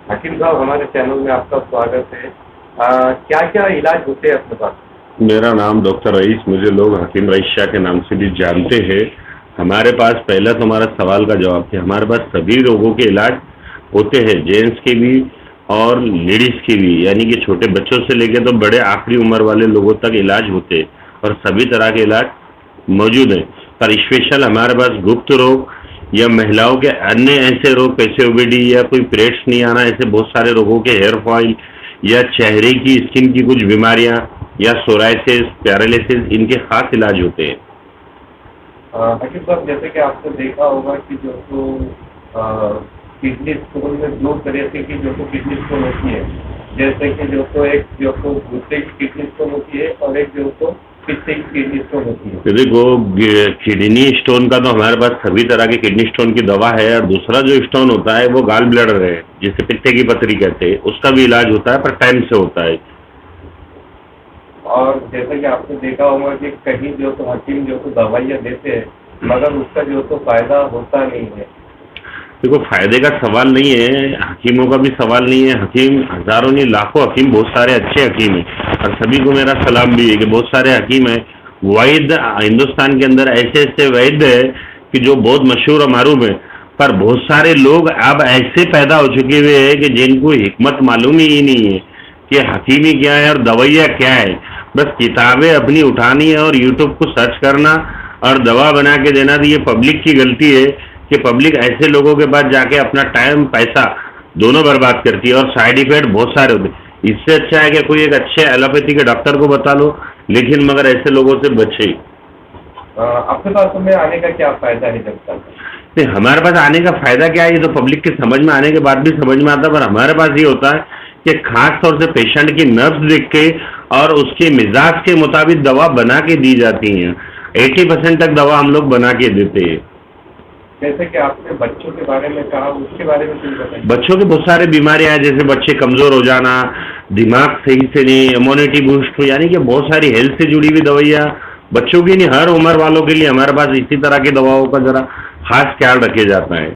हकीम साहब, हमारे चैनल में आपका स्वागत है। क्या क्या इलाज होते हैं अपने पास? मेरा नाम डॉक्टर रईस, मुझे लोग हकीम रईस शाह के नाम से भी जानते हैं। हमारे पास पहला तो हमारा सवाल का जवाब है, हमारे पास सभी रोगों के इलाज होते हैं, जेंट्स के भी और लेडीज के भी, यानी कि छोटे बच्चों से लेकर तो बड़े आखिरी उम्र वाले लोगों तक इलाज होते हैं और सभी तरह के इलाज मौजूद हैं। पर स्पेशल हमारे पास गुप्त रोग या महिलाओं के अन्य ऐसे रोग, पीसीओडी या कोई पीरियड्स नहीं आना, ऐसे बहुत सारे रोगों के, हेयर फॉल या चेहरे की स्किन की कुछ बीमारियां या सोराइसिस, पैरालिसिस, इनके खास इलाज होते हैं। हकीम साहब, जैसे कि आपने देखा होगा कि जो तो किडनी स्टोन में दो तरह से की जो तो किडनी स्टोन होती है। जैसे कि जो तो एक जो तो गुर्दे की किडनी स्टोन होती है और एक जो तो पित्ते की किडनी स्टोन होती है। तो देखो, किडनी स्टोन का तो हमारे पास सभी तरह के किडनी स्टोन की दवा है, और दूसरा जो स्टोन होता है वो गाल ब्लैडर है, जिसे पित्ते की पथरी कहते हैं, उसका भी इलाज होता है, पर टाइम से होता है। और जैसा कि आपने देखा होगा कि कहीं जो तो हकीम जो तो दवाइयाँ देते हैं, मगर उसका जो तो फायदा होता नहीं है। देखो, फायदे का सवाल नहीं है, हकीमों का भी सवाल नहीं है। हकीम हजारों नहीं लाखों हकीम, बहुत सारे अच्छे हकीम हैं, और सभी को मेरा सलाम भी है कि बहुत सारे हकीम हैं। वैद्य हिंदुस्तान के अंदर ऐसे ऐसे वैद्य है कि जो बहुत मशहूर और मारूफ है, पर बहुत सारे लोग अब ऐसे पैदा हो चुके हुए हैं कि जिनको हिकमत मालूम ही नहीं है कि हकीमी क्या है और दवाइयाँ क्या है। बस किताबें अपनी उठानी है और यूट्यूब को सर्च करना और दवा बना के देना। तो ये पब्लिक की गलती है कि पब्लिक ऐसे लोगों के पास जाके अपना टाइम, पैसा दोनों बर्बाद करती है, और साइड इफेक्ट बहुत सारे होते हैं। इससे अच्छा है कि कोई एक अच्छे एलोपैथी के डॉक्टर को बता लो, लेकिन मगर ऐसे लोगों से बचे। आपके पास में आने का क्या फायदा है जब तक? नहीं, हमारे पास आने का फायदा क्या है, ये तो पब्लिक के समझ में आने के बाद भी समझ में आता है। पर हमारे पास ये होता है कि खास तौर से पेशेंट की नब्ज देख के और उसके मिजाज के मुताबिक दवा बना के दी जाती है। 80% तक दवा हम लोग बना के देते हैं। जैसे कि आपने बच्चों के बारे में कहा, उसके बारे में कुछ बताइए। बच्चों की बहुत सारी बीमारियां हैं, जैसे बच्चे कमजोर हो जाना, दिमाग सही से नहीं, इम्यूनिटी बूस्ट हो, यानी कि बहुत सारी हेल्थ से जुड़ी हुई दवाइयाँ बच्चों की नहीं, हर उम्र वालों के लिए हमारे पास इसी तरह की दवाओं का जरा खास ख्याल रखे जाता है।